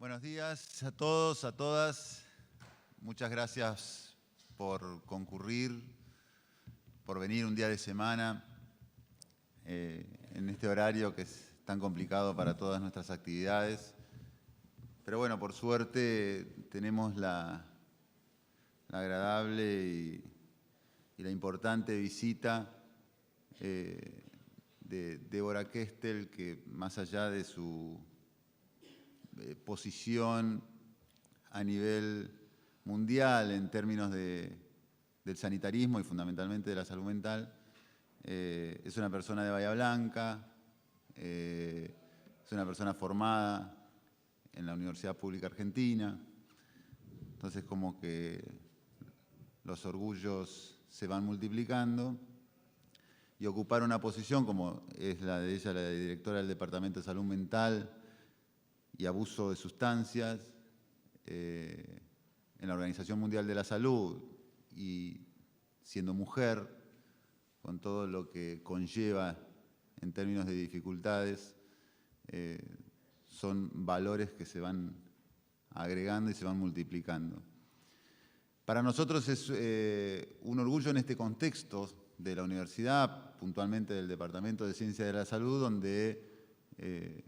Buenos días a todos, a todas. Muchas gracias por concurrir, por venir un día de semana en este horario que es tan complicado para todas nuestras actividades. Pero bueno, por suerte tenemos la agradable y la importante visita de Débora Kestel, que más allá de su posición a nivel mundial en términos del sanitarismo y fundamentalmente de la salud mental, es una persona de Bahía Blanca, es una persona formada en la Universidad Pública Argentina. Entonces, como que los orgullos se van multiplicando, y ocupar una posición como es la de ella, la de directora del Departamento de Salud Mental y Abuso de Sustancias en la Organización Mundial de la Salud, y siendo mujer, con todo lo que conlleva en términos de dificultades, son valores que se van agregando y se van multiplicando. Para nosotros es un orgullo en este contexto de la universidad, puntualmente del Departamento de Ciencias de la Salud, donde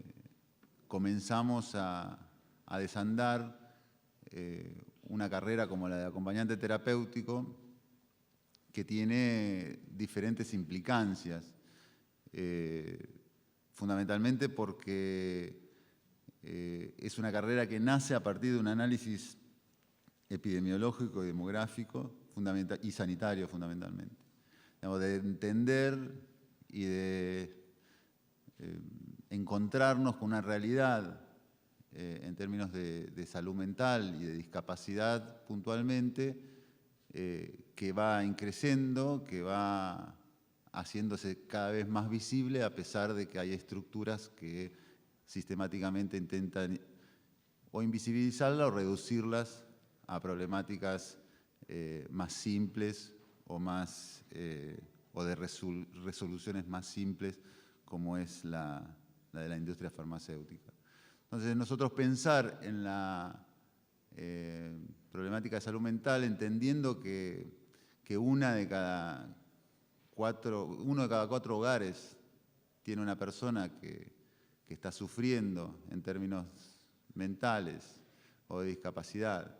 comenzamos a desandar una carrera como la de acompañante terapéutico, que tiene diferentes implicancias, fundamentalmente porque es una carrera que nace a partir de un análisis epidemiológico y demográfico y sanitario fundamentalmente. De entender y de encontrarnos con una realidad en términos de salud mental y de discapacidad puntualmente, que va increciendo, que va haciéndose cada vez más visible, a pesar de que hay estructuras que sistemáticamente intentan o invisibilizarla o reducirlas a problemáticas más simples o de resoluciones más simples, como es la de la industria farmacéutica. Entonces, nosotros pensar en la problemática de salud mental, entendiendo que uno de cada cuatro hogares tiene una persona que está sufriendo en términos mentales o de discapacidad,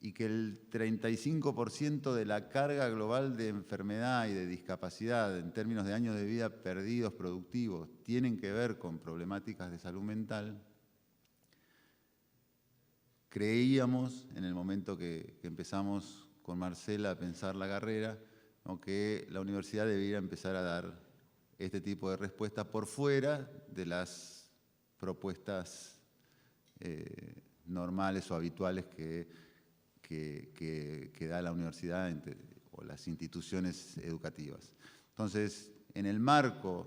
y que el 35% de la carga global de enfermedad y de discapacidad en términos de años de vida perdidos productivos tienen que ver con problemáticas de salud mental, creíamos en el momento que empezamos con Marcela a pensar la carrera, ¿no?, que la universidad debiera empezar a dar este tipo de respuestas por fuera de las propuestas normales o habituales que da la universidad o las instituciones educativas. Entonces, en el marco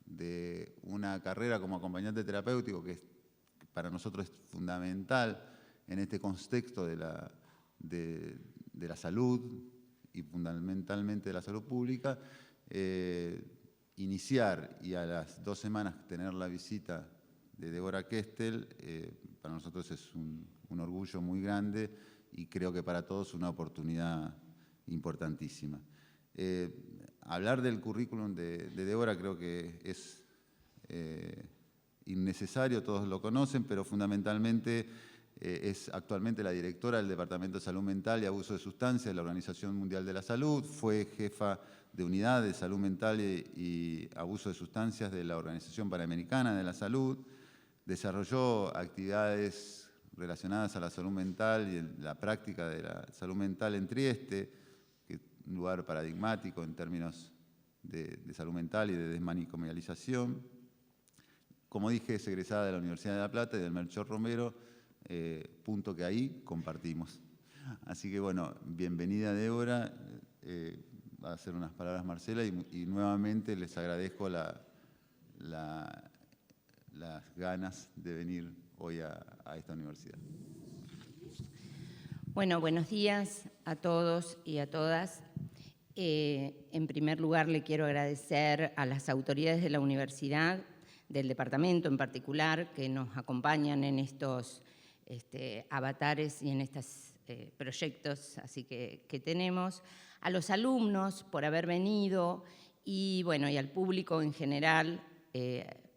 de una carrera como acompañante terapéutico, que para nosotros es fundamental en este contexto de la salud y fundamentalmente de la salud pública, iniciar y a las 2 semanas tener la visita de Débora Kestel, para nosotros es un orgullo muy grande, y creo que para todos una oportunidad importantísima. Hablar del currículum de Débora creo que es innecesario, todos lo conocen, pero fundamentalmente es actualmente la directora del Departamento de Salud Mental y Abuso de Sustancias de la Organización Mundial de la Salud, fue jefa de unidad de salud mental y abuso de sustancias de la Organización Panamericana de la Salud, desarrolló actividades relacionadas a la salud mental y la práctica de la salud mental en Trieste, que es un lugar paradigmático en términos de salud mental y de desmanicomialización. Como dije, es egresada de la Universidad de La Plata y del Melchor Romero, punto que ahí compartimos. Así que bueno, bienvenida Débora, va a hacer unas palabras Marcela, y nuevamente les agradezco las ganas de venir hoy a esta universidad. Bueno, buenos días a todos y a todas. En primer lugar, le quiero agradecer a las autoridades de la universidad del departamento en particular, que nos acompañan en estos avatares y en estos proyectos así que tenemos, a los alumnos por haber venido y, bueno, y al público en general,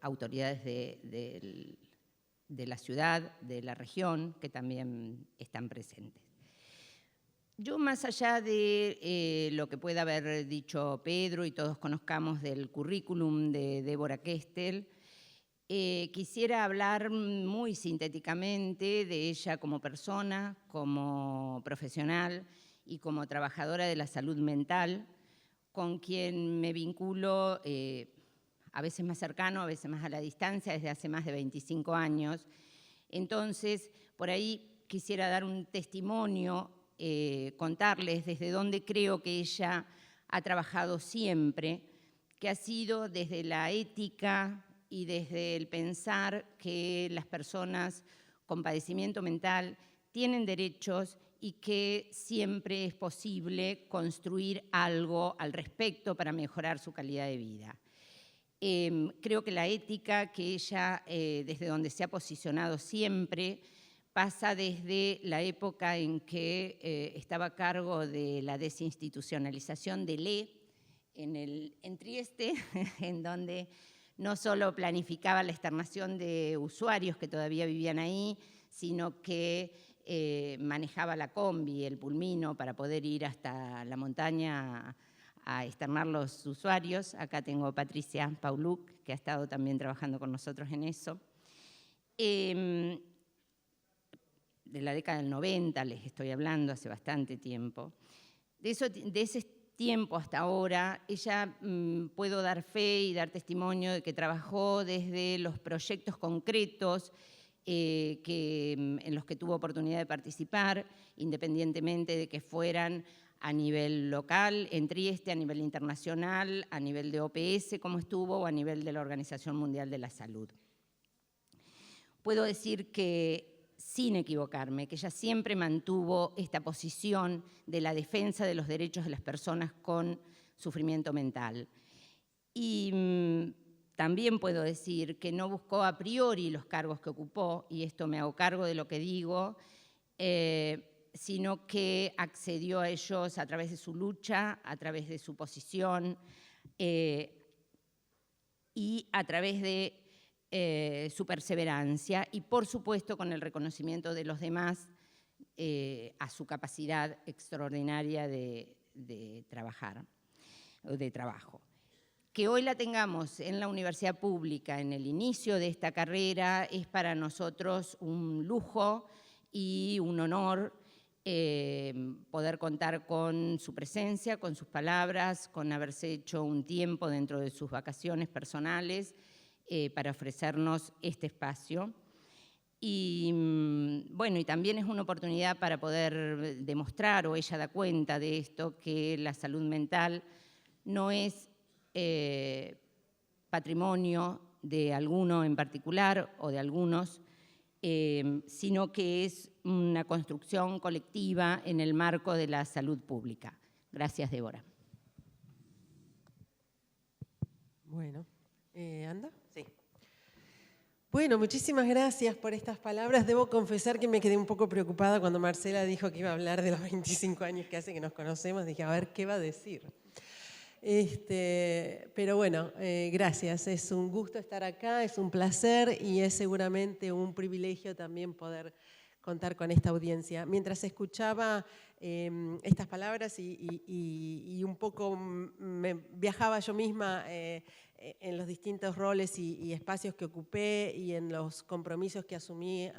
autoridades de la ciudad, de la región, que también están presentes. Yo, más allá de lo que pueda haber dicho Pedro y todos conozcamos del currículum de Débora Kestel, quisiera hablar muy sintéticamente de ella como persona, como profesional y como trabajadora de la salud mental, con quien me vinculo a veces más cercano, a veces más a la distancia, desde hace más de 25 años. Entonces, por ahí quisiera dar un testimonio, contarles desde dónde creo que ella ha trabajado siempre, que ha sido desde la ética y desde el pensar que las personas con padecimiento mental tienen derechos y que siempre es posible construir algo al respecto para mejorar su calidad de vida. Creo que la ética que ella, desde donde se ha posicionado siempre, pasa desde la época en que estaba a cargo de la desinstitucionalización del en Trieste, en donde no solo planificaba la externación de usuarios que todavía vivían ahí, sino que manejaba la combi, el pulmino, para poder ir hasta la montaña a externar los usuarios. Acá tengo a Patricia Pauluc, que ha estado también trabajando con nosotros en eso. De la década del 90 les estoy hablando, hace bastante tiempo. De ese tiempo hasta ahora, ella puedo dar fe y dar testimonio de que trabajó desde los proyectos concretos en los que tuvo oportunidad de participar, independientemente de que fueran a nivel local, en Trieste, a nivel internacional, a nivel de OPS, como estuvo, o a nivel de la Organización Mundial de la Salud. Puedo decir que, sin equivocarme, que ella siempre mantuvo esta posición de la defensa de los derechos de las personas con sufrimiento mental. Y también puedo decir que no buscó a priori los cargos que ocupó, y esto me hago cargo de lo que digo, sino que accedió a ellos a través de su lucha, a través de su posición y a través de su perseverancia y, por supuesto, con el reconocimiento de los demás a su capacidad extraordinaria de trabajar o de trabajo. Que hoy la tengamos en la universidad pública en el inicio de esta carrera es para nosotros un lujo y un honor poder contar con su presencia, con sus palabras, con haberse hecho un tiempo dentro de sus vacaciones personales para ofrecernos este espacio. Y bueno, y también es una oportunidad para poder demostrar, o ella da cuenta de esto, que la salud mental no es patrimonio de alguno en particular o de algunos, sino que es una construcción colectiva en el marco de la salud pública. Gracias, Débora. Bueno, ¿anda? Sí. Bueno, muchísimas gracias por estas palabras. Debo confesar que me quedé un poco preocupada cuando Marcela dijo que iba a hablar de los 25 años que hace que nos conocemos. Dije, a ver, ¿qué va a decir? Pero bueno, gracias. Es un gusto estar acá, es un placer y es seguramente un privilegio también poder contar con esta audiencia. Mientras escuchaba estas palabras y un poco viajaba yo misma en los distintos roles y espacios que ocupé y en los compromisos que asumí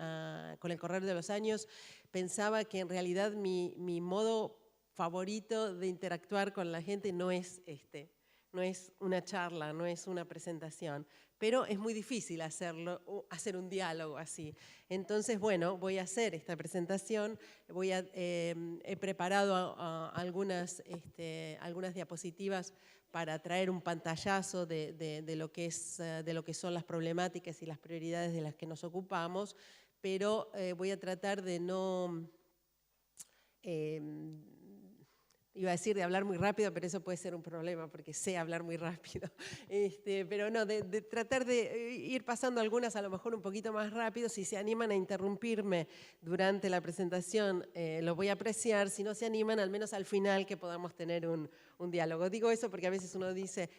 con el correr de los años, pensaba que en realidad mi modo favorito de interactuar con la gente no es no es una charla, no es una presentación, pero es muy difícil hacerlo, hacer un diálogo así. Entonces, bueno, voy a hacer esta presentación, he preparado algunas diapositivas para traer un pantallazo de lo que son las problemáticas y las prioridades de las que nos ocupamos, pero voy a tratar de no Iba a decir de hablar muy rápido, pero eso puede ser un problema porque sé hablar muy rápido. Pero no, de tratar de ir pasando algunas a lo mejor un poquito más rápido. Si se animan a interrumpirme durante la presentación, lo voy a apreciar. Si no se animan, al menos al final que podamos tener un diálogo. Digo eso porque a veces uno dice,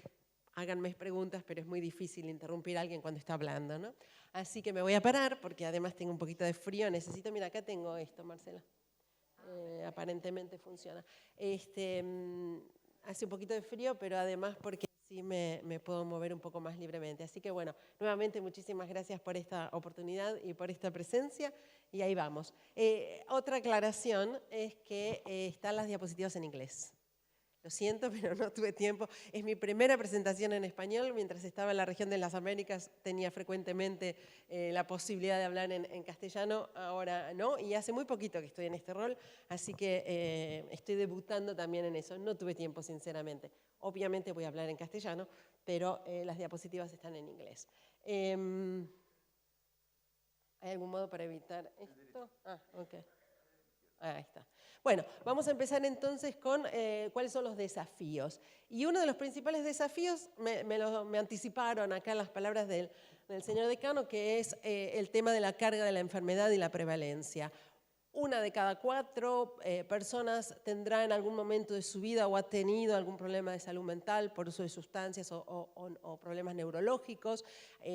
háganme preguntas, pero es muy difícil interrumpir a alguien cuando está hablando, ¿no? Así que me voy a parar porque además tengo un poquito de frío. Necesito, mira, acá tengo esto, Marcela. Aparentemente funciona. Hace un poquito de frío, pero además porque sí me puedo mover un poco más libremente. Así que bueno, nuevamente muchísimas gracias por esta oportunidad y por esta presencia. Y ahí vamos. Otra aclaración es que están las diapositivas en inglés. Lo siento, pero no tuve tiempo. Es mi primera presentación en español. Mientras estaba en la región de las Américas tenía frecuentemente la posibilidad de hablar en castellano, ahora no. Y hace muy poquito que estoy en este rol, así que estoy debutando también en eso. No tuve tiempo, sinceramente. Obviamente voy a hablar en castellano, pero las diapositivas están en inglés. ¿Hay algún modo para evitar esto? Ok. Ahí está. Bueno, vamos a empezar entonces con cuáles son los desafíos. Y uno de los principales desafíos, me anticiparon acá las palabras del señor decano, que es el tema de la carga de la enfermedad y la prevalencia. 1 de cada 4 personas tendrá en algún momento de su vida o ha tenido algún problema de salud mental por uso de sustancias o problemas neurológicos.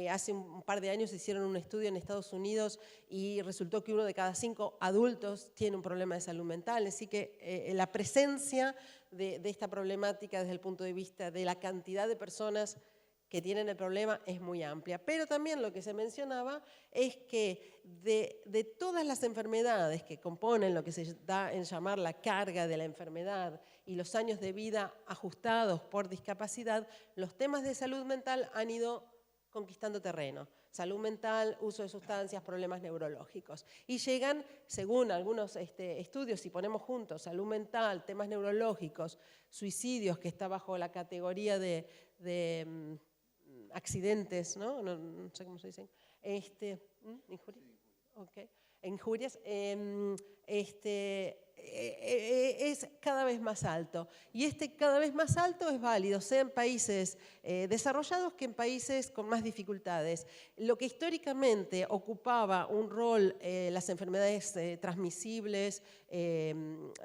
Hace un par de años hicieron un estudio en Estados Unidos y resultó que 1 de cada 5 adultos tiene un problema de salud mental. Así que la presencia de esta problemática desde el punto de vista de la cantidad de personas que tienen el problema es muy amplia. Pero también lo que se mencionaba es que de todas las enfermedades que componen lo que se da en llamar la carga de la enfermedad y los años de vida ajustados por discapacidad, los temas de salud mental han ido conquistando terreno. Salud mental, uso de sustancias, problemas neurológicos. Y llegan, según algunos estudios, si ponemos juntos salud mental, temas neurológicos, suicidios, que está bajo la categoría de accidentes, ¿no? No sé cómo se dicen. ¿Injurias? Okay. Injurias. Es cada vez más alto. Y cada vez más alto es válido, sea en países desarrollados que en países con más dificultades. Lo que históricamente ocupaba un rol, las enfermedades transmisibles,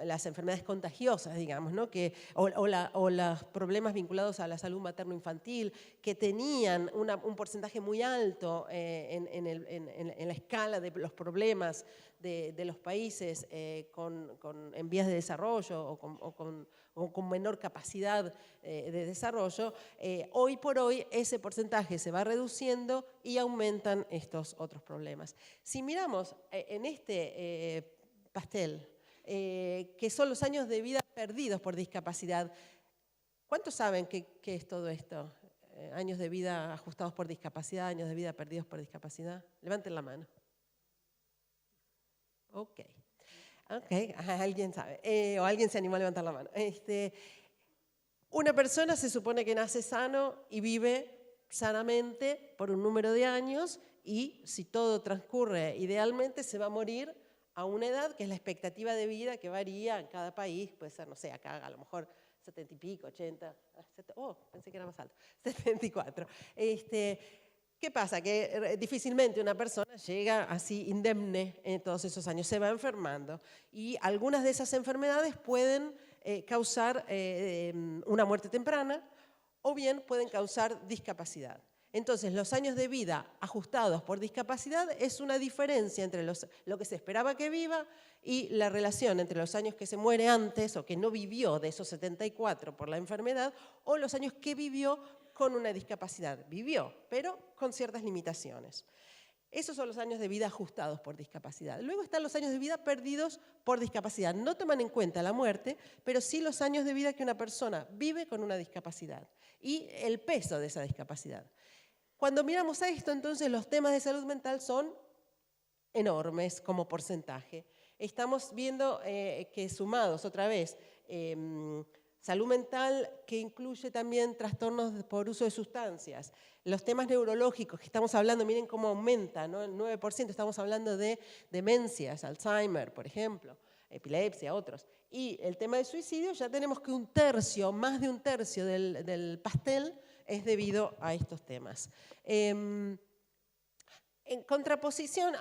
las enfermedades contagiosas, digamos, ¿no? o los problemas vinculados a la salud materno-infantil, que tenían un porcentaje muy alto en la escala de los problemas de los países en vías de desarrollo o con menor capacidad de desarrollo, hoy por hoy ese porcentaje se va reduciendo y aumentan estos otros problemas. Si miramos en este pastel, que son los años de vida perdidos por discapacidad, ¿cuántos saben qué es todo esto? Años de vida ajustados por discapacidad, años de vida perdidos por discapacidad. Levanten la mano. Ok, alguien sabe, o alguien se animó a levantar la mano. Una persona se supone que nace sano y vive sanamente por un número de años y si todo transcurre idealmente se va a morir a una edad que es la expectativa de vida que varía en cada país, puede ser, no sé, acá a lo mejor 70 y pico, 80, pensé que era más alto, 74. ¿Qué pasa? Que difícilmente una persona llega así indemne en todos esos años, se va enfermando y algunas de esas enfermedades pueden causar una muerte temprana o bien pueden causar discapacidad. Entonces, los años de vida ajustados por discapacidad es una diferencia entre lo que se esperaba que viva y la relación entre los años que se muere antes o que no vivió de esos 74 por la enfermedad o los años que vivió con una discapacidad. Vivió, pero con ciertas limitaciones. Esos son los años de vida ajustados por discapacidad. Luego están los años de vida perdidos por discapacidad. No toman en cuenta la muerte, pero sí los años de vida que una persona vive con una discapacidad y el peso de esa discapacidad. Cuando miramos a esto, entonces los temas de salud mental son enormes como porcentaje. Estamos viendo que sumados otra vez, salud mental que incluye también trastornos por uso de sustancias, los temas neurológicos que estamos hablando, miren cómo aumenta, ¿no? El 9%, estamos hablando de demencias, Alzheimer, por ejemplo, epilepsia, otros. Y el tema del suicidio, ya tenemos que un tercio, más de un tercio del pastel es debido a estos temas. En contraposición,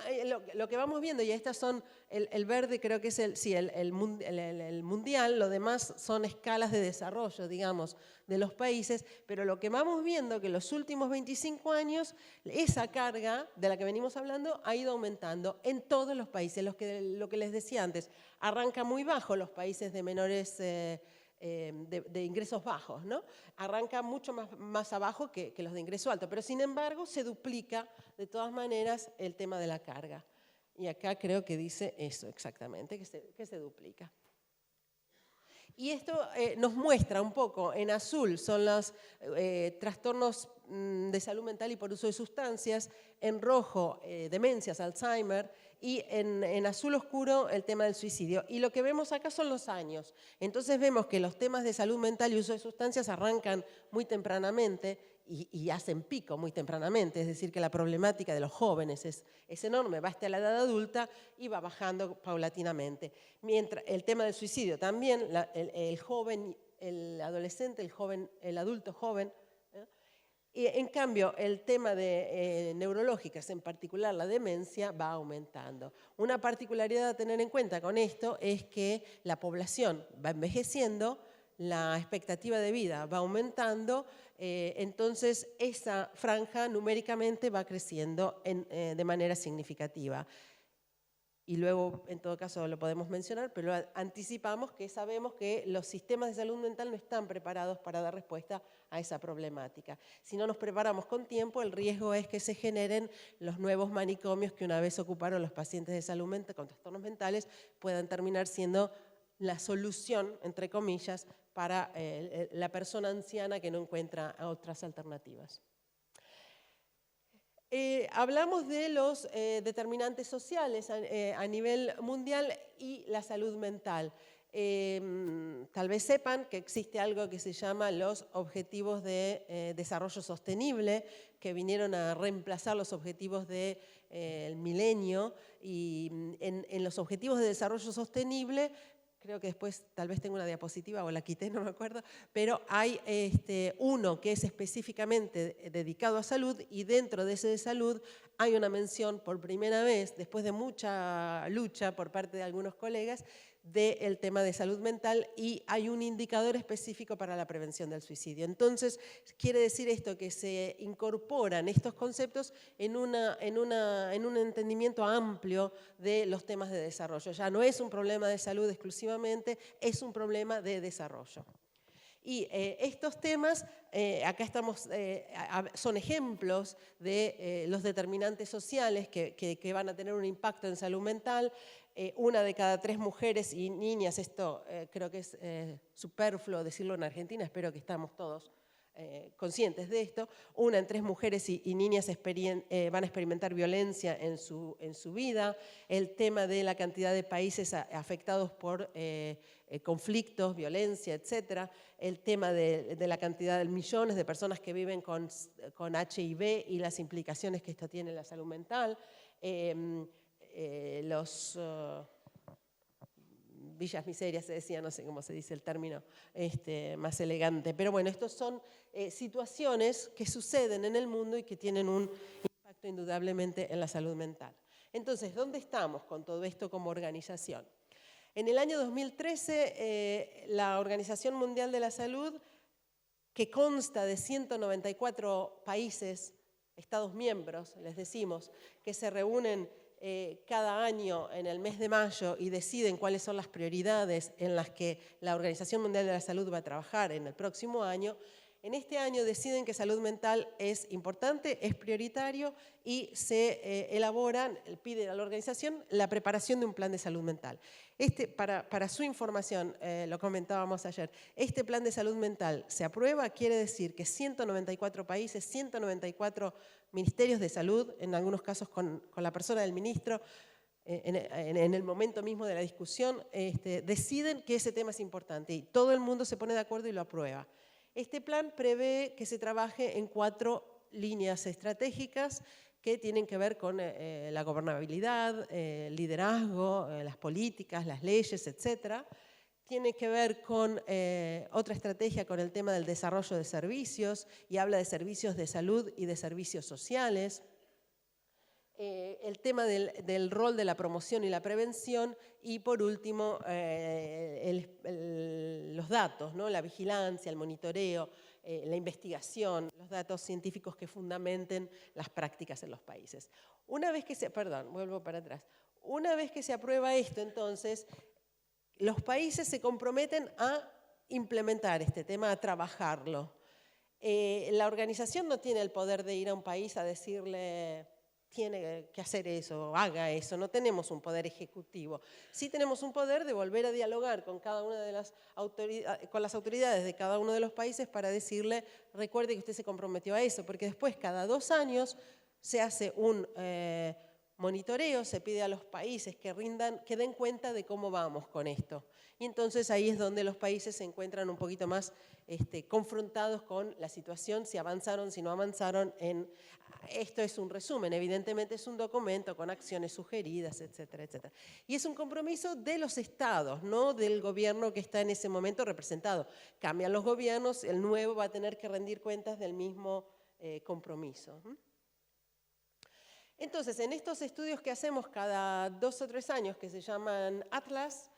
lo que vamos viendo, y estas son, el verde creo que es el mundial, lo demás son escalas de desarrollo, digamos, de los países, pero lo que vamos viendo que en los últimos 25 años, esa carga de la que venimos hablando ha ido aumentando en todos los países. Lo que les decía antes, arranca muy bajo los países de menores de ingresos bajos, ¿no? Arranca mucho más abajo que los de ingreso alto, pero sin embargo se duplica de todas maneras el tema de la carga. Y acá creo que dice eso exactamente, que se duplica. Y esto nos muestra un poco, en azul son los trastornos de salud mental y por uso de sustancias, en rojo demencias, Alzheimer, y en azul oscuro el tema del suicidio. Y lo que vemos acá son los años. Entonces vemos que los temas de salud mental y uso de sustancias arrancan muy tempranamente y hacen pico muy tempranamente, es decir, que la problemática de los jóvenes es enorme, va hasta la edad adulta y va bajando paulatinamente. Mientras el tema del suicidio también, el joven, el adolescente, el adulto joven. Y en cambio, el tema de neurológicas, en particular la demencia, va aumentando. Una particularidad a tener en cuenta con esto es que la población va envejeciendo, la expectativa de vida va aumentando, entonces esa franja numéricamente va creciendo de manera significativa. Y luego, en todo caso, lo podemos mencionar, pero anticipamos que sabemos que los sistemas de salud mental no están preparados para dar respuesta a esa problemática. Si no nos preparamos con tiempo, el riesgo es que se generen los nuevos manicomios que una vez ocuparon los pacientes de salud mental con trastornos mentales, puedan terminar siendo la solución, entre comillas, para la persona anciana que no encuentra otras alternativas. Hablamos de los determinantes sociales a nivel mundial y la salud mental. Tal vez sepan que existe algo que se llama los Objetivos de Desarrollo Sostenible, que vinieron a reemplazar los Objetivos del Milenio. Y en los Objetivos de Desarrollo Sostenible, creo que después tal vez tengo una diapositiva o la quité, no me acuerdo, pero hay uno que es específicamente dedicado a salud y dentro de ese de salud hay una mención por primera vez, después de mucha lucha por parte de algunos colegas, del tema de salud mental y hay un indicador específico para la prevención del suicidio. Entonces, quiere decir esto que se incorporan estos conceptos en un entendimiento amplio de los temas de desarrollo. Ya no es un problema de salud exclusivamente, es un problema de desarrollo. Y estos temas, acá estamos, son ejemplos de los determinantes sociales que van a tener un impacto en salud mental. Una de cada 3 mujeres y niñas, esto creo que es superfluo decirlo en Argentina, espero que estamos todos conscientes de esto, 1 en 3 mujeres y niñas van a experimentar violencia en su vida, el tema de la cantidad de países afectados por conflictos, violencia, etcétera, el tema de la cantidad de millones de personas que viven con HIV y las implicaciones que esto tiene en la salud mental, los villas miserias se decía, no sé cómo se dice el término más elegante, pero bueno, estos son situaciones que suceden en el mundo y que tienen un impacto indudablemente en la salud mental. Entonces, ¿dónde estamos con todo esto como organización? En el año 2013, la Organización Mundial de la Salud, que consta de 194 países, estados miembros, les decimos, que se reúnen cada año en el mes de mayo y deciden cuáles son las prioridades en las que la Organización Mundial de la Salud va a trabajar en el próximo año. En este año deciden que salud mental es importante, es prioritario y se elaboran, pide a la organización la preparación de un plan de salud mental. Para su información, lo comentábamos ayer, este plan de salud mental se aprueba, quiere decir que 194 países, 194 ministerios de salud, en algunos casos con la persona del ministro, en el momento mismo de la discusión, deciden que ese tema es importante y todo el mundo se pone de acuerdo y lo aprueba. Este plan prevé que se trabaje en 4 líneas estratégicas que tienen que ver con la gobernabilidad, el liderazgo, las políticas, las leyes, etc. tiene que ver con otra estrategia, con el tema del desarrollo de servicios, y habla de servicios de salud y de servicios sociales. El tema del rol de la promoción y la prevención, y por último los datos, ¿no? La vigilancia, el monitoreo, la investigación, los datos científicos que fundamenten las prácticas en los países. Una vez que vuelvo para atrás. Una vez que se aprueba esto, entonces, los países se comprometen a implementar este tema, a trabajarlo. La organización no tiene el poder de ir a un país a decirle tiene que hacer eso, haga eso, no tenemos un poder ejecutivo. Sí tenemos un poder de volver a dialogar con cada una de las autoridades de cada uno de los países para decirle, recuerde que usted se comprometió a eso, porque después cada 2 años se hace un monitoreo, se pide a los países que den cuenta de cómo vamos con esto. Y entonces ahí es donde los países se encuentran un poquito más confrontados con la situación, si avanzaron, si no avanzaron. Esto es un resumen, evidentemente es un documento con acciones sugeridas, etcétera, etcétera. Y es un compromiso de los estados, no del gobierno que está en ese momento representado. Cambian los gobiernos, el nuevo va a tener que rendir cuentas del mismo compromiso. Entonces, en estos estudios que hacemos cada 2 o 3 años, que se llaman Atlas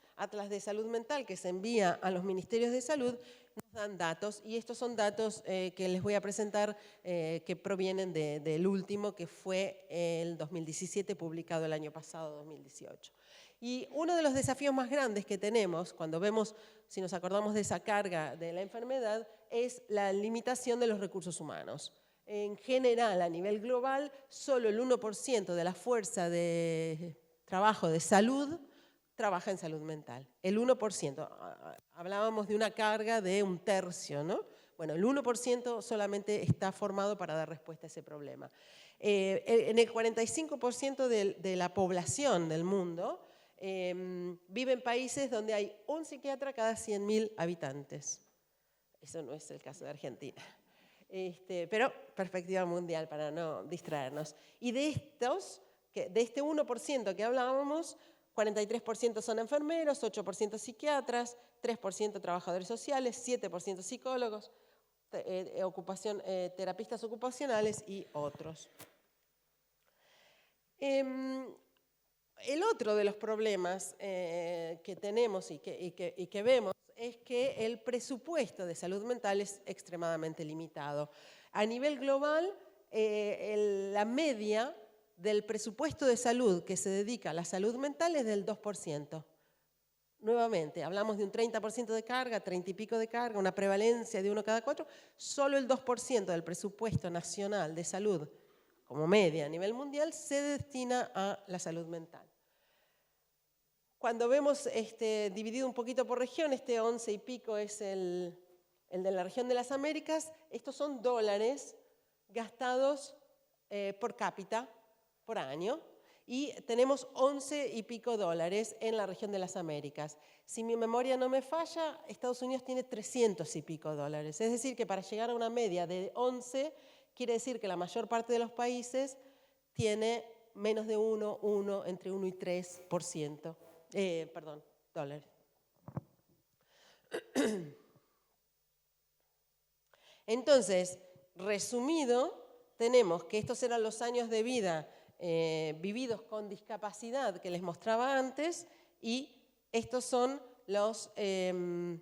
de Salud Mental, que se envía a los ministerios de salud, nos dan datos, y estos son datos que les voy a presentar que provienen del último, que fue el 2017, publicado el año pasado, 2018. Y uno de los desafíos más grandes que tenemos, cuando vemos, si nos acordamos de esa carga de la enfermedad, es la limitación de los recursos humanos. En general, a nivel global, solo el 1% de la fuerza de trabajo de salud trabaja en salud mental. El 1%. Hablábamos de una carga de 1/3, ¿no? Bueno, el 1% solamente está formado para dar respuesta a ese problema. En el 45% de la población del mundo vive en países donde hay un psiquiatra cada 100.000 habitantes. Eso no es el caso de Argentina. Pero perspectiva mundial para no distraernos. Y de este 1% que hablábamos, 43% son enfermeros, 8% psiquiatras, 3% trabajadores sociales, 7% psicólogos, terapistas ocupacionales y otros. El otro de los problemas que tenemos y que vemos es que el presupuesto de salud mental es extremadamente limitado. A nivel global, la media del presupuesto de salud que se dedica a la salud mental es del 2%. Nuevamente, hablamos de un 30% de carga, 30 y pico de carga, una prevalencia de 1 cada 4. Solo el 2% del presupuesto nacional de salud, como media a nivel mundial, se destina a la salud mental. Cuando vemos dividido un poquito por región, 11 y pico es el de la región de las Américas. Estos son dólares gastados por cápita por año, y tenemos 11 y pico dólares en la región de las Américas. Si mi memoria no me falla, Estados Unidos tiene 300 y pico dólares. Es decir, que para llegar a una media de 11, quiere decir que la mayor parte de los países tiene menos de entre 1 y 3%. Dólares. Entonces, resumido, tenemos que estos eran los años de vida vividos con discapacidad que les mostraba antes, y estos son el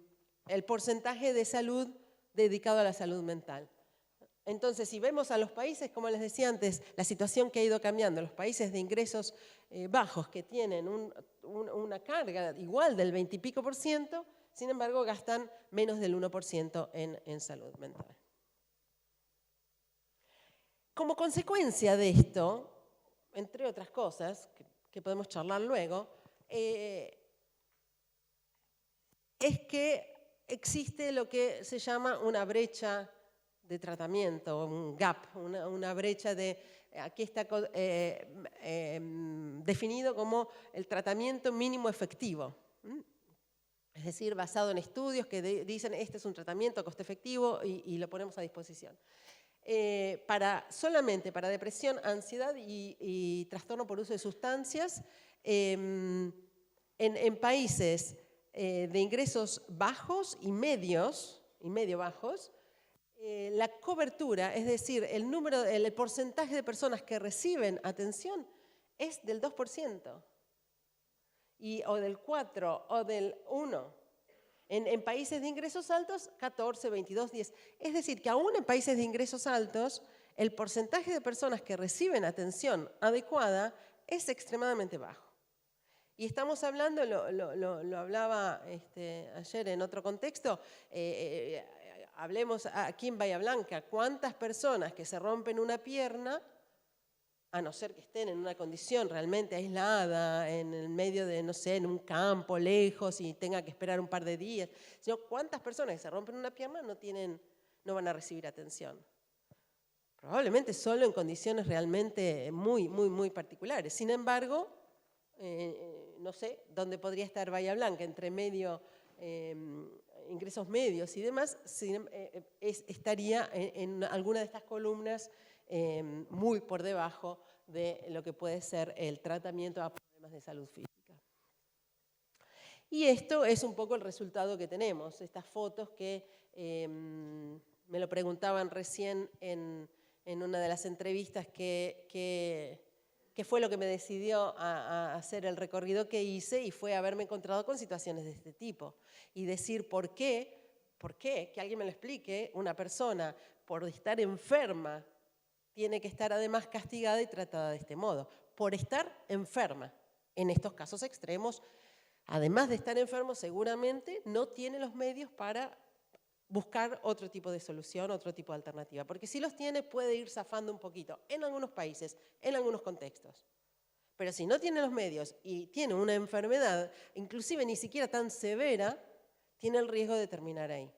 porcentaje de salud dedicado a la salud mental. Entonces, si vemos a los países, como les decía antes, la situación que ha ido cambiando, los países de ingresos bajos que tienen una carga igual del 20 y pico %, sin embargo, gastan menos del 1% en salud mental. Como consecuencia de esto, entre otras cosas, que podemos charlar luego, es que existe lo que se llama una brecha de tratamiento, un gap, una brecha aquí está definido como el tratamiento mínimo efectivo. Es decir, basado en estudios que dicen este es un tratamiento costo efectivo y lo ponemos a disposición. Solamente para depresión, ansiedad y trastorno por uso de sustancias, en países de ingresos bajos y medio bajos, la cobertura, es decir, el porcentaje de personas que reciben atención es del 2%, o del 4%, o del 1%. En países de ingresos altos, 14, 22, 10. Es decir, que aún en países de ingresos altos, el porcentaje de personas que reciben atención adecuada es extremadamente bajo. Y estamos hablando, lo hablaba ayer en otro contexto, hablemos aquí en Bahía Blanca, ¿cuántas personas que se rompen una pierna, a no ser que estén en una condición realmente aislada, en el medio de, no sé, en un campo lejos y tenga que esperar un par de días, sino cuántas personas que se rompen una pierna no van a recibir atención? Probablemente solo en condiciones realmente muy, muy, muy particulares. Sin embargo, no sé dónde podría estar Bahía Blanca, entre ingresos medios y demás, estaría en alguna de estas columnas muy por debajo de lo que puede ser el tratamiento a problemas de salud física. Y esto es un poco el resultado que tenemos, estas fotos que me lo preguntaban recién en una de las entrevistas que fue lo que me decidió a hacer el recorrido que hice, y fue haberme encontrado con situaciones de este tipo y decir por qué, que alguien me lo explique, una persona por estar enferma tiene que estar además castigada y tratada de este modo, por estar enferma. En estos casos extremos, además de estar enfermo, seguramente no tiene los medios para buscar otro tipo de solución, otro tipo de alternativa. Porque si los tiene, puede ir zafando un poquito, en algunos países, en algunos contextos. Pero si no tiene los medios y tiene una enfermedad, inclusive ni siquiera tan severa, tiene el riesgo de terminar ahí.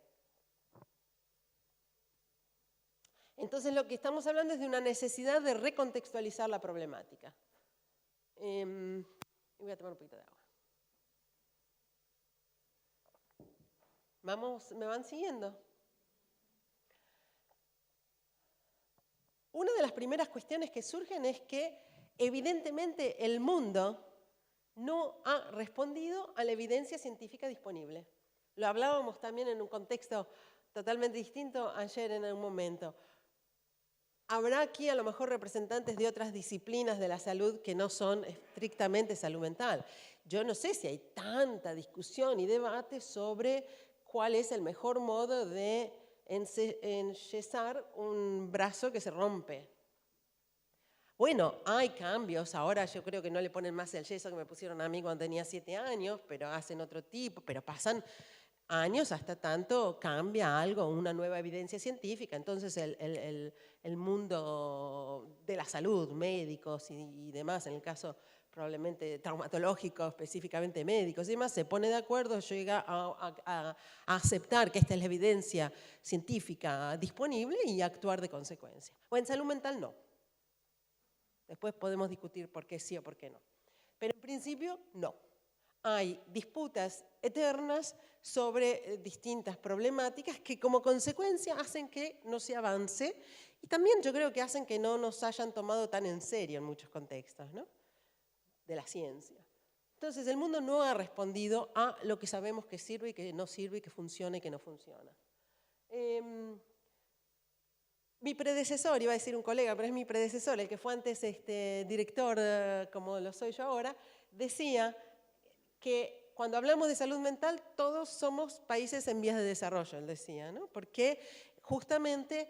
Entonces lo que estamos hablando es de una necesidad de recontextualizar la problemática. Voy a tomar un poquito de agua. ¿Me van siguiendo? Una de las primeras cuestiones que surgen es que evidentemente el mundo no ha respondido a la evidencia científica disponible. Lo hablábamos también en un contexto totalmente distinto ayer en un momento. Habrá aquí a lo mejor representantes de otras disciplinas de la salud que no son estrictamente salud mental. Yo no sé si hay tanta discusión y debate sobre cuál es el mejor modo de enyesar un brazo que se rompe. Bueno, hay cambios. Ahora yo creo que no le ponen más el yeso que me pusieron a mí cuando tenía 7 años, pero hacen otro tipo, pero pasan años hasta tanto cambia algo, una nueva evidencia científica. Entonces el mundo de la salud, médicos y demás, en el caso probablemente traumatológico, específicamente médicos y demás, se pone de acuerdo, llega a aceptar que esta es la evidencia científica disponible y actuar de consecuencia. O en salud mental no. Después podemos discutir por qué sí o por qué no. Pero en principio no. Hay disputas eternas sobre distintas problemáticas que como consecuencia hacen que no se avance y también yo creo que hacen que no nos hayan tomado tan en serio en muchos contextos, ¿no?, de la ciencia. Entonces el mundo no ha respondido a lo que sabemos que sirve y que no sirve, y que funciona y que no funciona. Mi predecesor, iba a decir un colega, pero es mi predecesor, el que fue antes director, como lo soy yo ahora, decía que cuando hablamos de salud mental, todos somos países en vías de desarrollo, él decía, ¿no? Porque justamente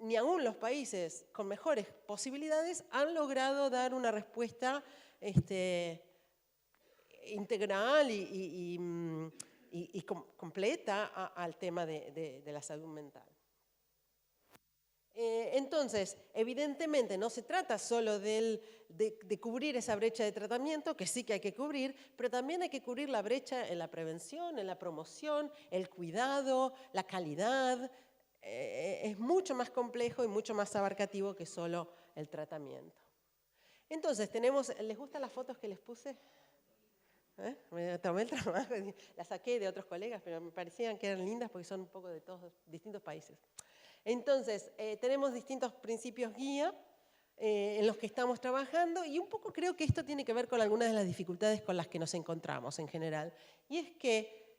ni aún los países con mejores posibilidades han logrado dar una respuesta integral y completa al tema de la salud mental. Entonces, evidentemente no se trata solo de cubrir esa brecha de tratamiento, que sí que hay que cubrir, pero también hay que cubrir la brecha en la prevención, en la promoción, el cuidado, la calidad. Es mucho más complejo y mucho más abarcativo que solo el tratamiento. Entonces, ¿les gustan las fotos que les puse? Me tomé el trabajo, las saqué de otros colegas, pero me parecían que eran lindas porque son un poco de todos distintos países. Entonces, tenemos distintos principios guía en los que estamos trabajando y un poco creo que esto tiene que ver con algunas de las dificultades con las que nos encontramos en general. Y es que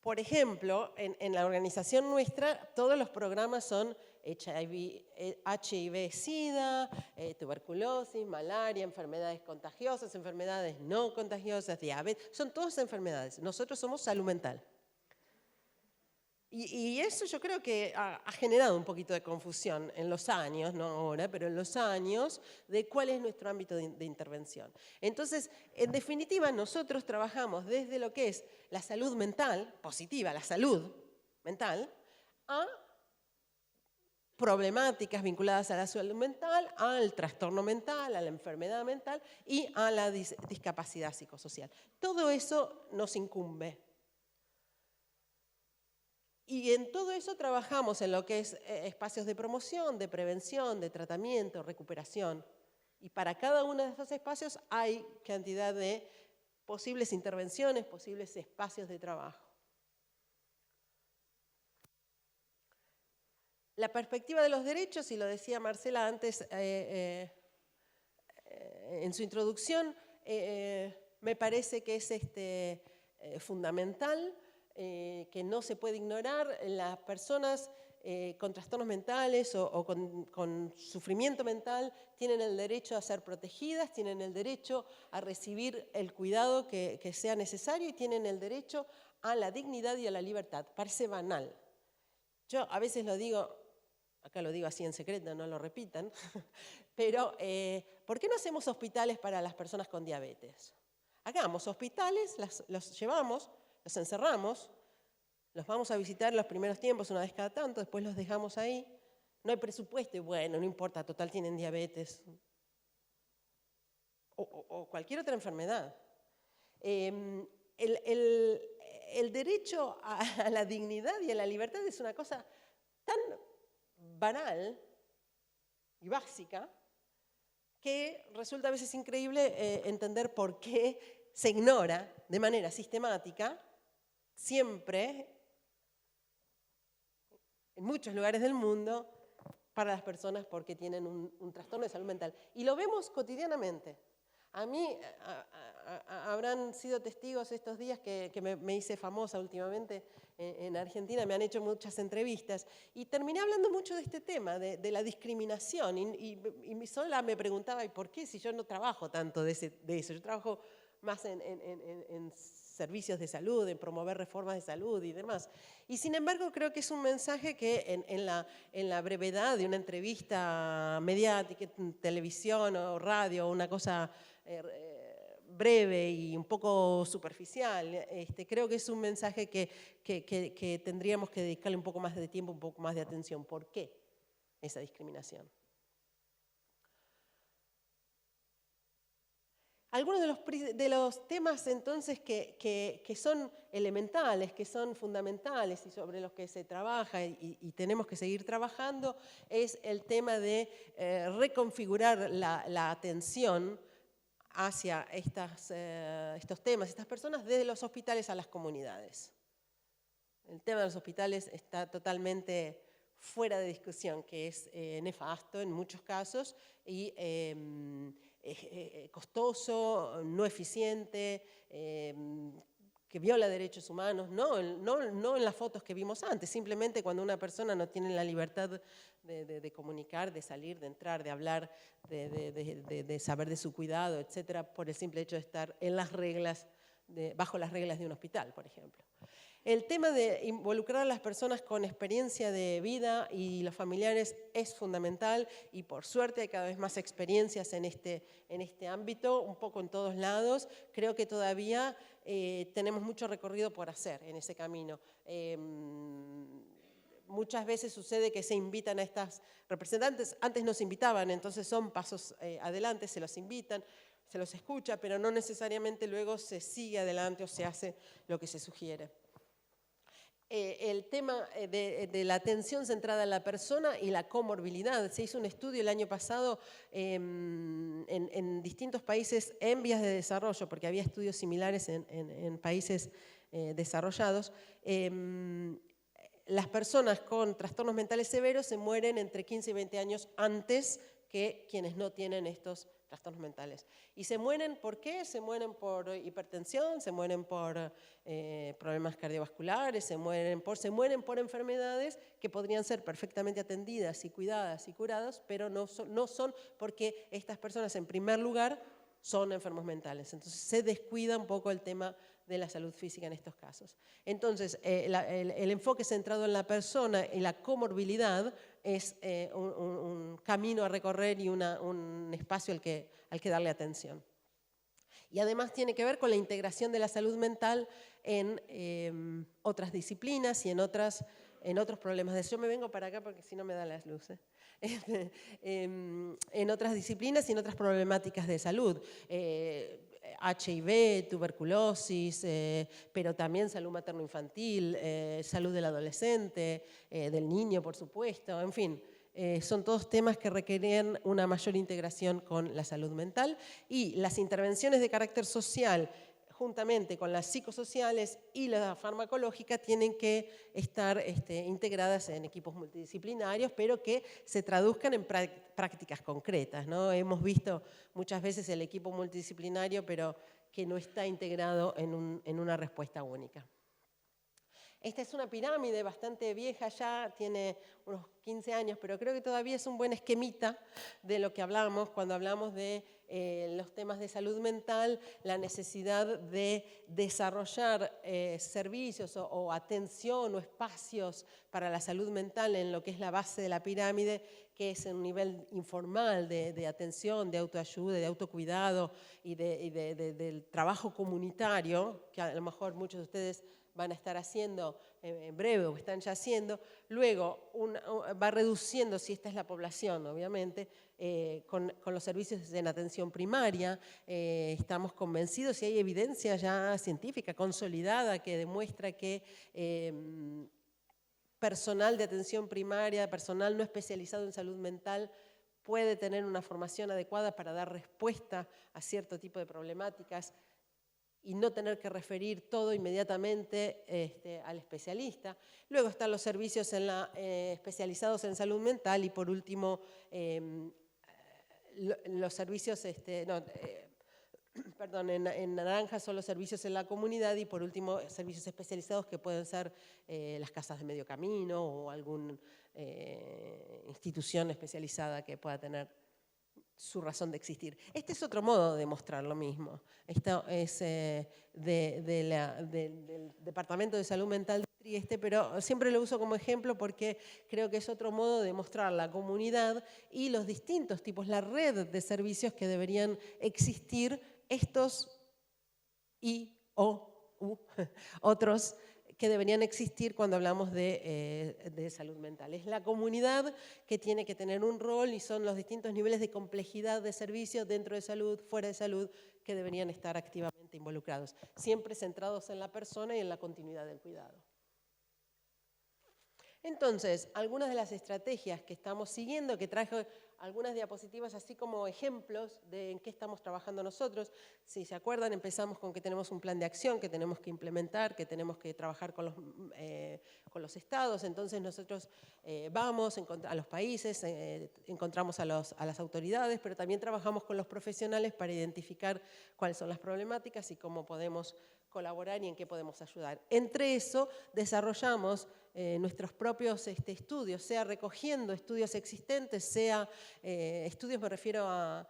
Por ejemplo, en la organización nuestra, todos los programas son HIV-Sida, tuberculosis, malaria, enfermedades contagiosas, enfermedades no contagiosas, diabetes, son todas enfermedades. Nosotros somos salud mental. Y eso yo creo que ha generado un poquito de confusión en los años, no ahora, pero en los años, de cuál es nuestro ámbito de intervención. Entonces, en definitiva, nosotros trabajamos desde lo que es la salud mental, positiva, la salud mental, a problemáticas vinculadas a la salud mental, al trastorno mental, a la enfermedad mental y a la discapacidad psicosocial. Todo eso nos incumbe. Y en todo eso trabajamos en lo que es espacios de promoción, de prevención, de tratamiento, recuperación. Y para cada uno de esos espacios hay cantidad de posibles intervenciones, posibles espacios de trabajo. La perspectiva de los derechos, y lo decía Marcela antes en su introducción, me parece que es fundamental, que no se puede ignorar. Las personas con trastornos mentales o con sufrimiento mental tienen el derecho a ser protegidas, tienen el derecho a recibir el cuidado que sea necesario y tienen el derecho a la dignidad y a la libertad. Parece banal. Yo a veces lo digo, acá lo digo así en secreto, no lo repitan, pero ¿por qué no hacemos hospitales para las personas con diabetes? Hagamos hospitales, los llevamos, los encerramos, los vamos a visitar los primeros tiempos una vez cada tanto, después los dejamos ahí. No hay presupuesto y bueno, no importa, total tienen diabetes. O cualquier otra enfermedad. El derecho a la dignidad y a la libertad es una cosa tan banal y básica que resulta a veces increíble entender por qué se ignora de manera sistemática siempre, en muchos lugares del mundo, para las personas porque tienen un trastorno de salud mental. Y lo vemos cotidianamente. A mí habrán sido testigos estos días que me hice famosa últimamente en Argentina, me han hecho muchas entrevistas y terminé hablando mucho de este tema, de la discriminación. Y sola me preguntaba, ¿y por qué si yo no trabajo tanto de eso? Yo trabajo más en servicios de salud, en promover reformas de salud y demás. Y sin embargo creo que es un mensaje que en la brevedad de una entrevista mediática, televisión o radio, una cosa breve y un poco superficial, creo que es un mensaje que tendríamos que dedicarle un poco más de tiempo, un poco más de atención. ¿Por qué esa discriminación? Algunos de los temas entonces que son elementales, que son fundamentales y sobre los que se trabaja y tenemos que seguir trabajando es el tema de reconfigurar la atención hacia estos temas, estas personas, desde los hospitales a las comunidades. El tema de los hospitales está totalmente fuera de discusión, que es nefasto en muchos casos y costoso, no eficiente, que viola derechos humanos, no en las fotos que vimos antes, simplemente cuando una persona no tiene la libertad de comunicar, de salir, de entrar, de hablar, de saber de su cuidado, etcétera, por el simple hecho de estar en las reglas, bajo las reglas de un hospital, por ejemplo. El tema de involucrar a las personas con experiencia de vida y los familiares es fundamental y por suerte hay cada vez más experiencias en este ámbito, un poco en todos lados. Creo que todavía tenemos mucho recorrido por hacer en ese camino. Muchas veces sucede que se invitan a estas representantes, antes nos invitaban, entonces son pasos adelante, se los invitan, se los escucha, pero no necesariamente luego se sigue adelante o se hace lo que se sugiere. El tema de la atención centrada en la persona y la comorbilidad. Se hizo un estudio el año pasado en distintos países en vías de desarrollo, porque había estudios similares en países desarrollados. Las personas con trastornos mentales severos se mueren entre 15 y 20 años antes que quienes no tienen estos trastornos mentales. ¿Y se mueren por qué? Se mueren por hipertensión, se mueren por problemas cardiovasculares, se mueren por enfermedades que podrían ser perfectamente atendidas y cuidadas y curadas, pero no son porque estas personas, en primer lugar, son enfermos mentales. Entonces se descuida un poco el tema de la salud física en estos casos. Entonces, el enfoque centrado en la persona y la comorbilidad es un camino a recorrer y un espacio al que darle atención. Y además tiene que ver con la integración de la salud mental en otras disciplinas y en otros problemas. Yo me vengo para acá porque si no me da las luces. En otras disciplinas y en otras problemáticas de salud. HIV, tuberculosis, pero también salud materno-infantil, salud del adolescente, del niño, por supuesto, en fin. Son todos temas que requieren una mayor integración con la salud mental y las intervenciones de carácter social juntamente con las psicosociales y la farmacológica tienen que estar integradas en equipos multidisciplinarios, pero que se traduzcan en prácticas concretas, ¿no? Hemos visto muchas veces el equipo multidisciplinario, pero que no está integrado en una respuesta única. Esta es una pirámide bastante vieja ya, tiene unos 15 años, pero creo que todavía es un buen esquemita de lo que hablamos cuando hablamos de los temas de salud mental, la necesidad de desarrollar servicios o atención o espacios para la salud mental en lo que es la base de la pirámide, que es un nivel informal de atención, de autoayuda, de autocuidado y del trabajo comunitario, que a lo mejor muchos de ustedes van a estar haciendo en breve o están ya haciendo. Luego va reduciendo, si esta es la población, obviamente, con los servicios en atención primaria. Estamos convencidos y hay evidencia ya científica consolidada que demuestra que personal de atención primaria, personal no especializado en salud mental, puede tener una formación adecuada para dar respuesta a cierto tipo de problemáticas y no tener que referir todo inmediatamente al especialista. Luego están los servicios especializados en salud mental y por último los servicios, en naranja son los servicios en la comunidad y por último servicios especializados que pueden ser las casas de medio camino o alguna institución especializada que pueda tener su razón de existir. Este es otro modo de mostrar lo mismo. Esto es del Departamento de Salud Mental de Trieste, pero siempre lo uso como ejemplo porque creo que es otro modo de mostrar la comunidad y los distintos tipos, la red de servicios que deberían existir, estos y otros que deberían existir cuando hablamos de salud mental. Es la comunidad que tiene que tener un rol y son los distintos niveles de complejidad de servicios dentro de salud, fuera de salud, que deberían estar activamente involucrados, siempre centrados en la persona y en la continuidad del cuidado. Entonces, algunas de las estrategias que estamos siguiendo, que traje algunas diapositivas así como ejemplos de en qué estamos trabajando nosotros. Si se acuerdan, empezamos con que tenemos un plan de acción que tenemos que implementar, que tenemos que trabajar con los estados. Entonces nosotros vamos a los países, encontramos a las autoridades, pero también trabajamos con los profesionales para identificar cuáles son las problemáticas y cómo podemos colaborar y en qué podemos ayudar. Entre eso, desarrollamos nuestros propios estudios, sea recogiendo estudios existentes, sea estudios, me refiero a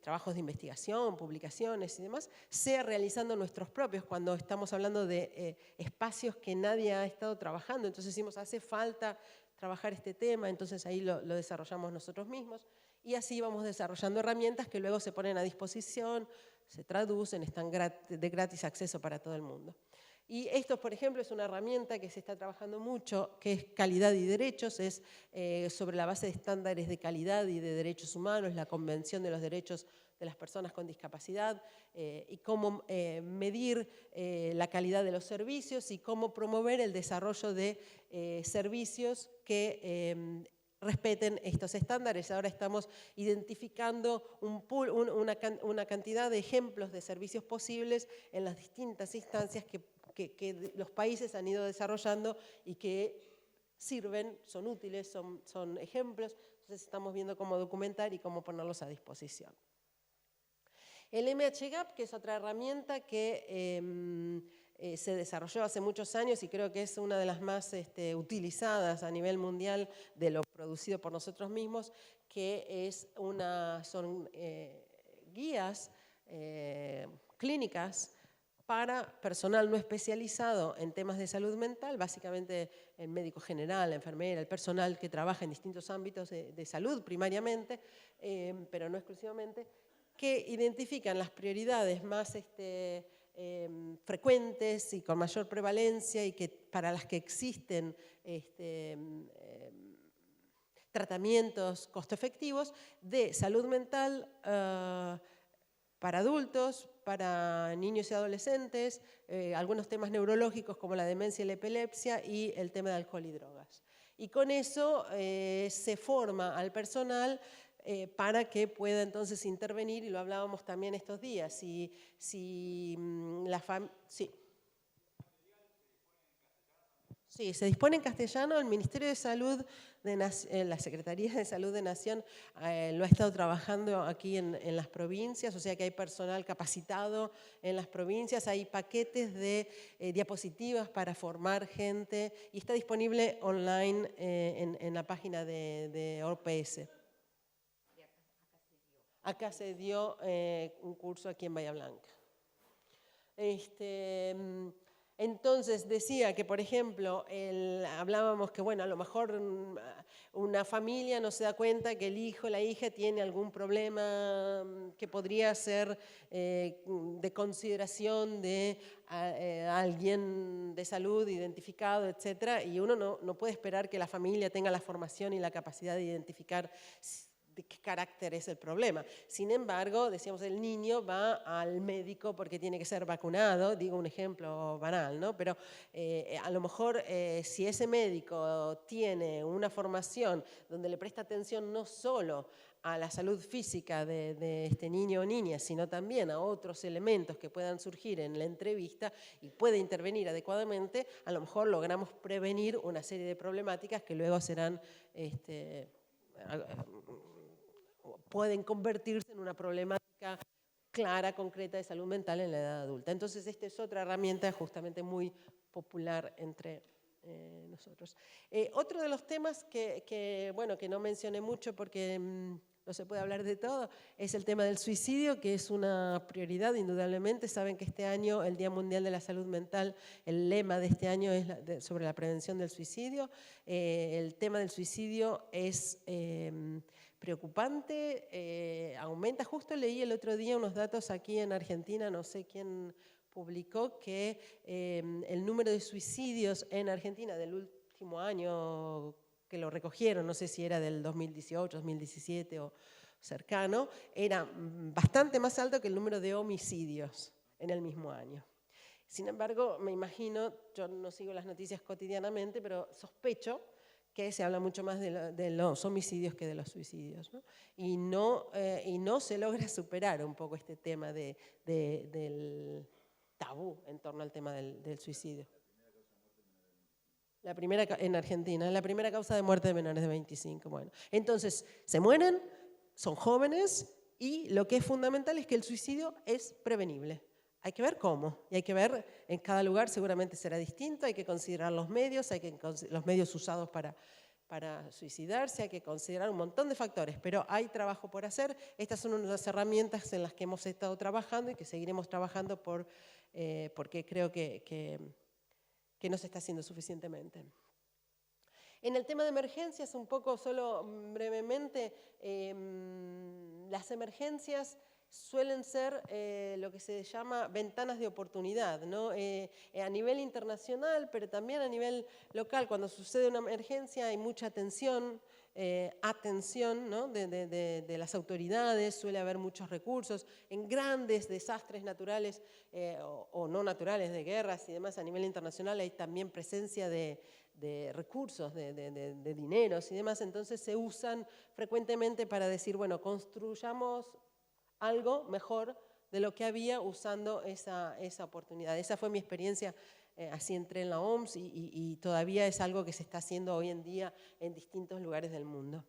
trabajos de investigación, publicaciones y demás, sea realizando nuestros propios, cuando estamos hablando de espacios que nadie ha estado trabajando. Entonces decimos, hace falta trabajar este tema, entonces ahí lo desarrollamos nosotros mismos y así vamos desarrollando herramientas que luego se ponen a disposición, se traducen, están de gratis acceso para todo el mundo. Y esto, por ejemplo, es una herramienta que se está trabajando mucho, que es calidad y derechos, es sobre la base de estándares de calidad y de derechos humanos, la Convención de los Derechos de las Personas con Discapacidad, y cómo medir la calidad de los servicios y cómo promover el desarrollo de servicios que respeten estos estándares. Ahora estamos identificando una cantidad de ejemplos de servicios posibles en las distintas instancias que los países han ido desarrollando y que sirven, son útiles, son ejemplos. Entonces estamos viendo cómo documentar y cómo ponerlos a disposición. El MHGAP, que es otra herramienta que se desarrolló hace muchos años y creo que es una de las más utilizadas a nivel mundial de lo producido por nosotros mismos, que son guías clínicas para personal no especializado en temas de salud mental, básicamente el médico general, la enfermera, el personal que trabaja en distintos ámbitos de salud primariamente, pero no exclusivamente, que identifican las prioridades más frecuentes y con mayor prevalencia y que para las que existen tratamientos costo efectivos de salud mental para adultos, para niños y adolescentes, algunos temas neurológicos como la demencia y la epilepsia y el tema de alcohol y drogas. Y con eso se forma al personal para que pueda entonces intervenir, y lo hablábamos también estos días, Sí, se dispone en castellano. El Ministerio de Salud, la Secretaría de Salud de Nación lo ha estado trabajando aquí en las provincias, o sea que hay personal capacitado en las provincias, hay paquetes de diapositivas para formar gente y está disponible online en la página de OPS. Acá se dio un curso aquí en Bahía Blanca. Entonces decía que, por ejemplo, hablábamos que, bueno, a lo mejor una familia no se da cuenta que el hijo o la hija tiene algún problema que podría ser de consideración de alguien de salud identificado, etcétera, y uno no puede esperar que la familia tenga la formación y la capacidad de identificar de qué carácter es el problema. Sin embargo, decíamos, el niño va al médico porque tiene que ser vacunado, digo un ejemplo banal, ¿no? Pero a lo mejor si ese médico tiene una formación donde le presta atención no solo a la salud física de este niño o niña, sino también a otros elementos que puedan surgir en la entrevista y puede intervenir adecuadamente, a lo mejor logramos prevenir una serie de problemáticas que luego serán pueden convertirse en una problemática clara, concreta de salud mental en la edad adulta. Entonces, esta es otra herramienta justamente muy popular entre nosotros. Otro de los temas que no mencioné mucho porque no se puede hablar de todo, es el tema del suicidio, que es una prioridad indudablemente. Saben que este año, el Día Mundial de la Salud Mental, el lema de este año es sobre la prevención del suicidio. El tema del suicidio es preocupante, aumenta. Justo leí el otro día unos datos aquí en Argentina, no sé quién publicó, que el número de suicidios en Argentina del último año que lo recogieron, no sé si era del 2018, 2017 o cercano, era bastante más alto que el número de homicidios en el mismo año. Sin embargo, me imagino, yo no sigo las noticias cotidianamente, pero sospecho que se habla mucho más de los homicidios que de los suicidios, ¿no? Y no se logra superar un poco este tema del tabú en torno al tema del suicidio. La primera en Argentina, la primera causa de muerte de menores de 25. Bueno, entonces, se mueren, son jóvenes y lo que es fundamental es que el suicidio es prevenible. Hay que ver cómo, y hay que ver, en cada lugar seguramente será distinto, hay que considerar los medios, los medios usados para suicidarse, hay que considerar un montón de factores, pero hay trabajo por hacer. Estas son unas herramientas en las que hemos estado trabajando y que seguiremos trabajando porque creo que no se está haciendo suficientemente. En el tema de emergencias, un poco solo brevemente, las emergencias suelen ser lo que se llama ventanas de oportunidad, ¿no? A nivel internacional, pero también a nivel local. Cuando sucede una emergencia hay mucha atención, ¿no? de las autoridades, suele haber muchos recursos. En grandes desastres naturales o no naturales, de guerras y demás, a nivel internacional hay también presencia de recursos, de dineros y demás. Entonces se usan frecuentemente para decir, bueno, construyamos algo mejor de lo que había usando esa oportunidad. Esa fue mi experiencia, así entré en la OMS y todavía es algo que se está haciendo hoy en día en distintos lugares del mundo.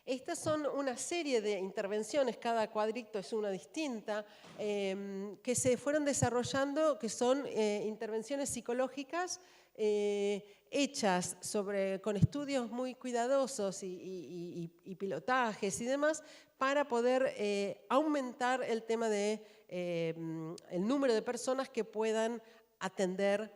Estas son una serie de intervenciones, cada cuadrito es una distinta, que se fueron desarrollando, que son intervenciones psicológicas hechas con estudios muy cuidadosos y pilotajes y demás, para poder aumentar el tema de el número de personas que puedan atender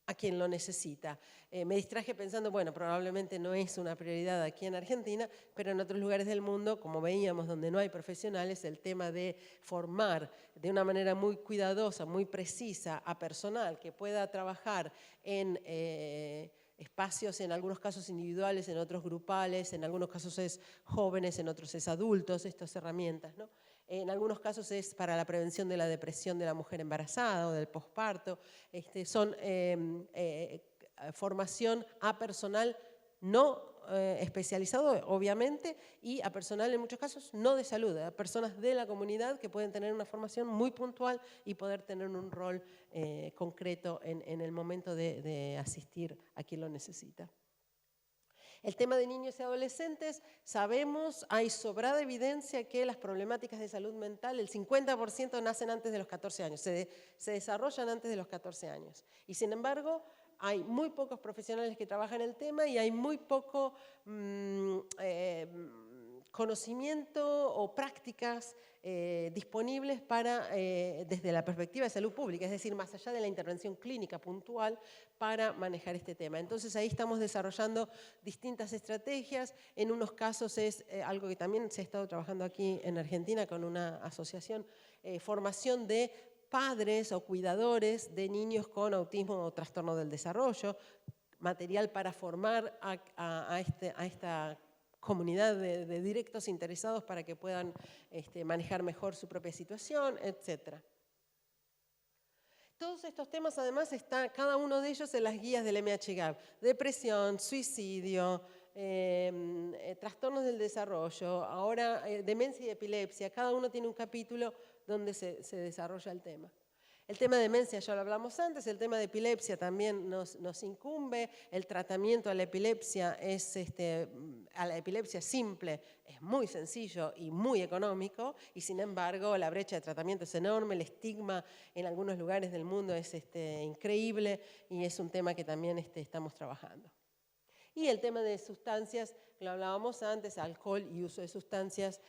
a quien lo necesita. Me distraje pensando, bueno, probablemente no es una prioridad aquí en Argentina, pero en otros lugares del mundo, como veíamos, donde no hay profesionales, el tema de formar de una manera muy cuidadosa, muy precisa a personal que pueda trabajar en espacios, en algunos casos individuales, en otros grupales, en algunos casos es jóvenes, en otros es adultos, estas herramientas, ¿no? En algunos casos es para la prevención de la depresión de la mujer embarazada o del posparto. Son formación a personal no especializado, obviamente, y a personal en muchos casos no de salud, a personas de la comunidad que pueden tener una formación muy puntual y poder tener un rol concreto en el momento de asistir a quien lo necesita. El tema de niños y adolescentes, sabemos, hay sobrada evidencia que las problemáticas de salud mental, el 50% nacen antes de los 14 años, se desarrollan antes de los 14 años. Y sin embargo, hay muy pocos profesionales que trabajan el tema y hay muy poco conocimiento o prácticas disponibles para, desde la perspectiva de salud pública, es decir, más allá de la intervención clínica puntual para manejar este tema. Entonces ahí estamos desarrollando distintas estrategias. En unos casos es algo que también se ha estado trabajando aquí en Argentina con una asociación, formación de padres o cuidadores de niños con autismo o trastorno del desarrollo, material para formar a esta comunidad de directos interesados para que puedan manejar mejor su propia situación, etc. Todos estos temas, además, está cada uno de ellos en las guías del MHGAP. Depresión, suicidio, trastornos del desarrollo, ahora demencia y epilepsia. Cada uno tiene un capítulo donde se desarrolla el tema. El tema de demencia ya lo hablamos antes, el tema de epilepsia también nos incumbe, el tratamiento a la epilepsia simple es muy sencillo y muy económico, y sin embargo la brecha de tratamiento es enorme, el estigma en algunos lugares del mundo es increíble y es un tema que también estamos trabajando. Y el tema de sustancias, lo hablábamos antes, alcohol y uso de sustancias,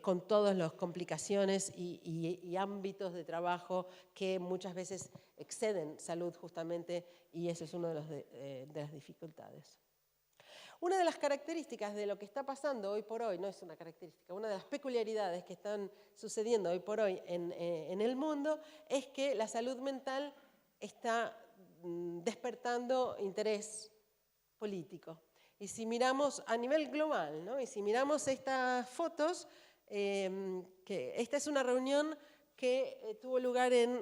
con todas las complicaciones y ámbitos de trabajo que muchas veces exceden salud justamente, y eso es una de las dificultades. Una de las características de lo que está pasando hoy por hoy, no es una característica, una de las peculiaridades que están sucediendo hoy por hoy en el mundo es que la salud mental está despertando interés político. Y si miramos a nivel global, ¿no? Y si miramos estas fotos, que esta es una reunión que tuvo lugar en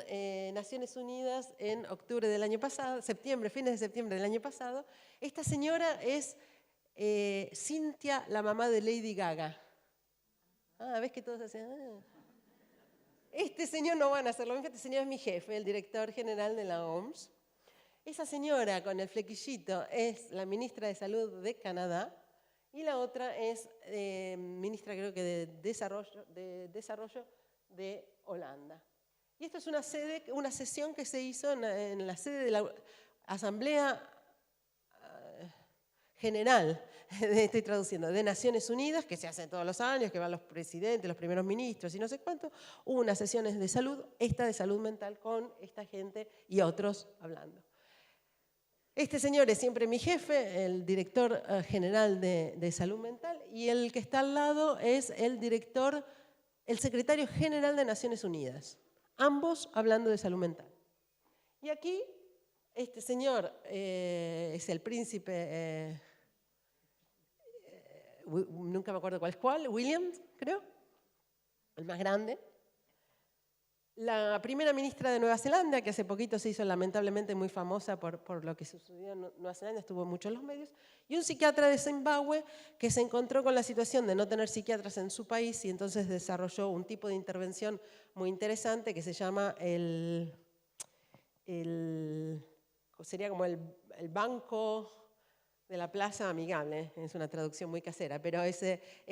Naciones Unidas en octubre del año pasado, fines de septiembre del año pasado. Esta señora es Cynthia, la mamá de Lady Gaga. ¿Ves que todos hacen? Este señor no van a hacerlo, este señor es mi jefe, el director general de la OMS. Esa señora con el flequillito es la ministra de Salud de Canadá y la otra es ministra, creo que de Desarrollo de Holanda. Y esto es una sesión que se hizo en la sede de la Asamblea General, estoy traduciendo, de Naciones Unidas, que se hace todos los años, que van los presidentes, los primeros ministros y no sé cuánto. Hubo unas sesiones de salud, esta de salud mental con esta gente y otros hablando. Este señor es siempre mi jefe, el director general de salud mental, y el que está al lado es el secretario general de Naciones Unidas, ambos hablando de salud mental. Y aquí este señor es el príncipe, nunca me acuerdo cuál, William, creo, el más grande. La primera ministra de Nueva Zelanda, que hace poquito se hizo lamentablemente muy famosa por lo que sucedió en Nueva Zelanda, estuvo mucho en los medios, y un psiquiatra de Zimbabue que se encontró con la situación de no tener psiquiatras en su país y entonces desarrolló un tipo de intervención muy interesante que se llama sería como el banco de la plaza amigable, es una traducción muy casera, pero es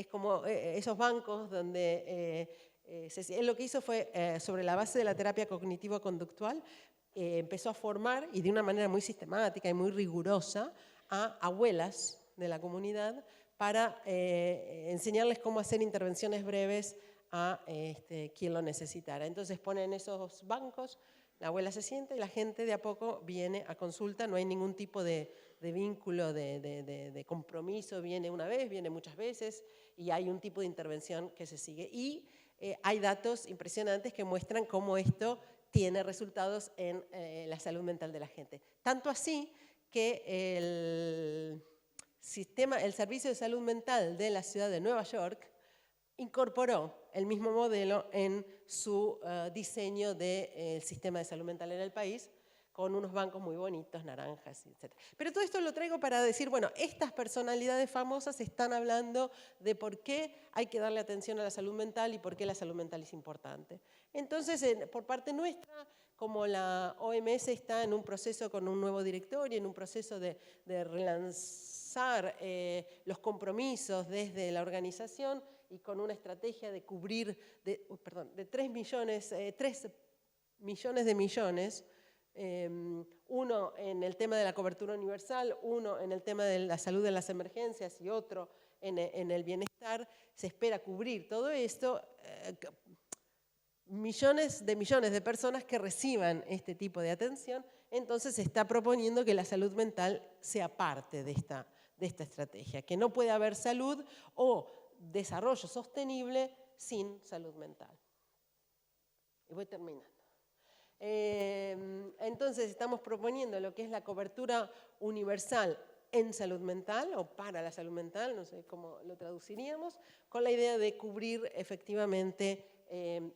como esos bancos donde él lo que hizo fue, sobre la base de la terapia cognitivo-conductual, empezó a formar, y de una manera muy sistemática y muy rigurosa, a abuelas de la comunidad para enseñarles cómo hacer intervenciones breves a quien lo necesitara. Entonces ponen esos bancos, la abuela se sienta y la gente de a poco viene a consulta, no hay ningún tipo de vínculo, de compromiso, viene una vez, viene muchas veces, y hay un tipo de intervención que se sigue. Y hay datos impresionantes que muestran cómo esto tiene resultados en la salud mental de la gente. Tanto así que el Servicio de Salud Mental de la ciudad de Nueva York incorporó el mismo modelo en su diseño del sistema de salud mental en el país, con unos bancos muy bonitos, naranjas, etc. Pero todo esto lo traigo para decir, bueno, estas personalidades famosas están hablando de por qué hay que darle atención a la salud mental y por qué la salud mental es importante. Entonces, por parte nuestra, como la OMS está en un proceso con un nuevo directorio, en un proceso de relanzar los compromisos desde la organización y con una estrategia de cubrir de 3 millones de millones, uno en el tema de la cobertura universal, uno en el tema de la salud en las emergencias y otro en el bienestar, se espera cubrir todo esto, millones de personas que reciban este tipo de atención. Entonces se está proponiendo que la salud mental sea parte de esta estrategia, que no puede haber salud o desarrollo sostenible sin salud mental. Y voy terminando. Entonces estamos proponiendo lo que es la cobertura universal en salud mental o para la salud mental, no sé cómo lo traduciríamos, con la idea de cubrir efectivamente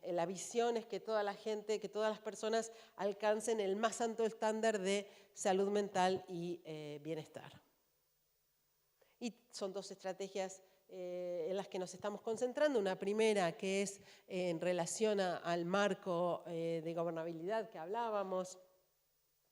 la visión es que toda la gente, que todas las personas alcancen el más alto estándar de salud mental y bienestar. Y son 2 estrategias en las que nos estamos concentrando. Una primera que es en relación al marco de gobernabilidad que hablábamos,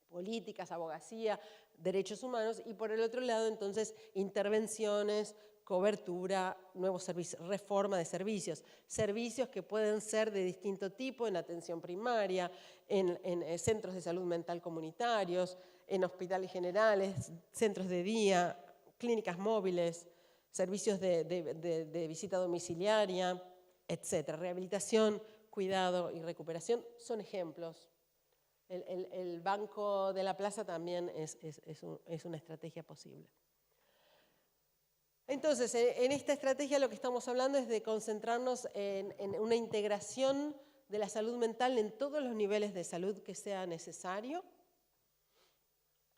políticas, abogacía, derechos humanos, y por el otro lado, entonces, intervenciones, cobertura, nuevos servicios, reforma de servicios. Servicios que pueden ser de distinto tipo, en atención primaria, en centros de salud mental comunitarios, en hospitales generales, centros de día, clínicas móviles, servicios de visita domiciliaria, etc. Rehabilitación, cuidado y recuperación son ejemplos. El Banco de la Plaza también es una estrategia posible. Entonces, en esta estrategia lo que estamos hablando es de concentrarnos en una integración de la salud mental en todos los niveles de salud que sea necesario,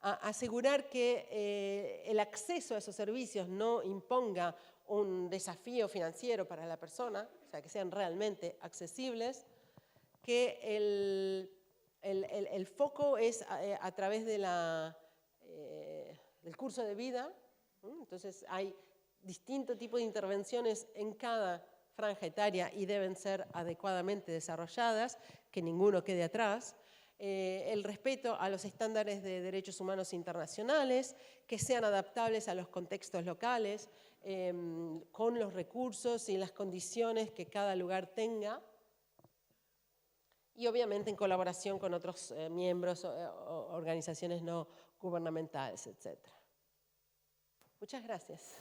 asegurar que el acceso a esos servicios no imponga un desafío financiero para la persona, o sea, que sean realmente accesibles, que el foco es a través de del curso de vida. Entonces hay distinto tipo de intervenciones en cada franja etaria y deben ser adecuadamente desarrolladas, que ninguno quede atrás. El respeto a los estándares de derechos humanos internacionales, que sean adaptables a los contextos locales, con los recursos y las condiciones que cada lugar tenga, y obviamente en colaboración con otros miembros, organizaciones no gubernamentales, etc. Muchas gracias.